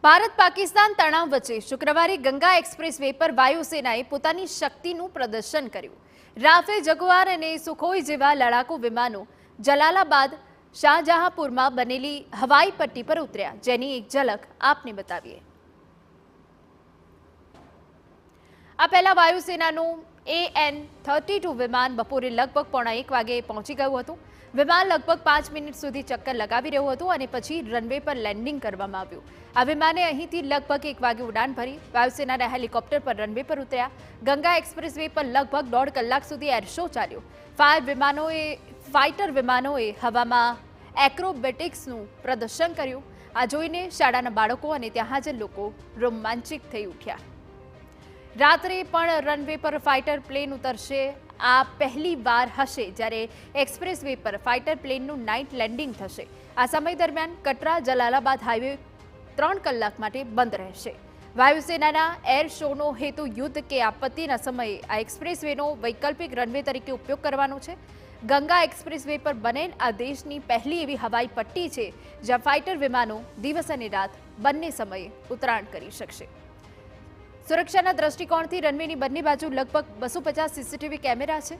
ભારત પાકિસ્તાન તણાવ વચ્ચે શુક્રવારે ગંગા એક્સપ્રેસ વે પર વાયુસેનાએ પોતાની શક્તિનું પ્રદર્શન કર્યું. રાફેલ, જગુઆર અને સુખોઈ જેવા લડાકુ વિમાનો જલાલાબાદ શાહજહાંપુરમાં બનેલી હવાઈ પટ્ટી પર ઉતર્યા, જેની એક ઝલક આપને બતાવીએ. આ પહેલા વાયુસેનાનું AN-32 વિમાન બપોરે લગભગ 1:15 વાગે પહોંચી ગયું હતું. વિમાન લગભગ 5 મિનિટ સુધી ચક્કર લગાવી રહ્યું હતું અને પછી રનવે પર લેન્ડિંગ કરવામાં આવ્યું. આ વિમાને અહીંથી લગભગ 1 વાગે ઉડાન ભરી. વાયુસેનાના હેલિકોપ્ટર પર રનવે પર ઉતર્યા. ગંગા એક્સપ્રેસ વે પર લગભગ 1.5 કલાક સુધી એર શો ચાલ્યો. ફાઇટર વિમાનોએ હવામાં એક્રોબેટિક્સનું પ્રદર્શન કર્યું. આ જોઈને શાળાના બાળકો અને ત્યાં હાજર લોકો રોમાંચિત થઈ ઉઠ્યા. રાત્રે પણ રનવે પર ફાઇટર પ્લેન ઉતરશે. આ પહેલી વાર હશે જ્યારે એક્સપ્રેસ વે પર ફાઇટર પ્લેનનું નાઇટ લેન્ડિંગ થશે. આ સમય દરમિયાન કટરા જલાલાબાદ હાઈવે 3 કલાક માટે બંધ રહેશે. વાયુસેનાના એર શોનો હેતુ યુદ્ધ કે આપત્તિના સમયે આ એક્સપ્રેસ વેનો વૈકલ્પિક રનવે તરીકે ઉપયોગ કરવાનો છે. ગંગા એક્સપ્રેસ વે પર બનેલ આ દેશની પહેલી એવી હવાઈ પટ્ટી છે જ્યાં ફાઇટર વિમાનો દિવસ અને રાત બંને સમયે ઉતરાણ કરી શકશે. સુરક્ષાના દ્રષ્ટિકોણથી રનવેની બંને બાજુ લગભગ 250 સીસીટીવી કેમેરા છે.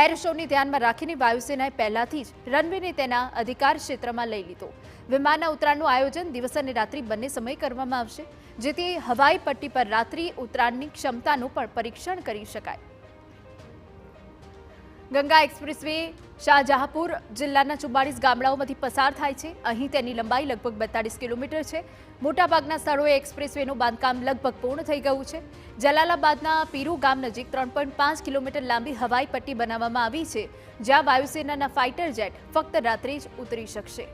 એર શોને ધ્યાનમાં રાખીને વાયુસેનાએ પહેલાથી જ રનવેને તેના અધિકાર ક્ષેત્રમાં લઈ લીધો. વિમાનના ઉતરાણનું આયોજન દિવસ અને રાત્રિ બંને સમયે કરવામાં આવશે, જેથી હવાઈ પટ્ટી પર રાત્રિ ઉતરાણની ક્ષમતાનું પણ પરીક્ષણ કરી શકાય. ગંગા એક્સપ્રેસ વે શાહજહાંપુર જિલ્લાના 44 ગામડાઓમાંથી પસાર થાય છે. અહીં તેની લંબાઈ લગભગ 42 કિલોમીટર છે. મોટાભાગના સ્થળોએ એક્સપ્રેસવેનું બાંધકામ લગભગ પૂર્ણ થઈ ગયું છે. જલાલાબાદના પીરુ ગામ નજીક 3.5 કિલોમીટર લાંબી હવાઈ પટ્ટી બનાવવામાં આવી છે, જ્યાં વાયુસેનાના ફાઇટર જેટ ફક્ત રાત્રે જ ઉતરી શકશે.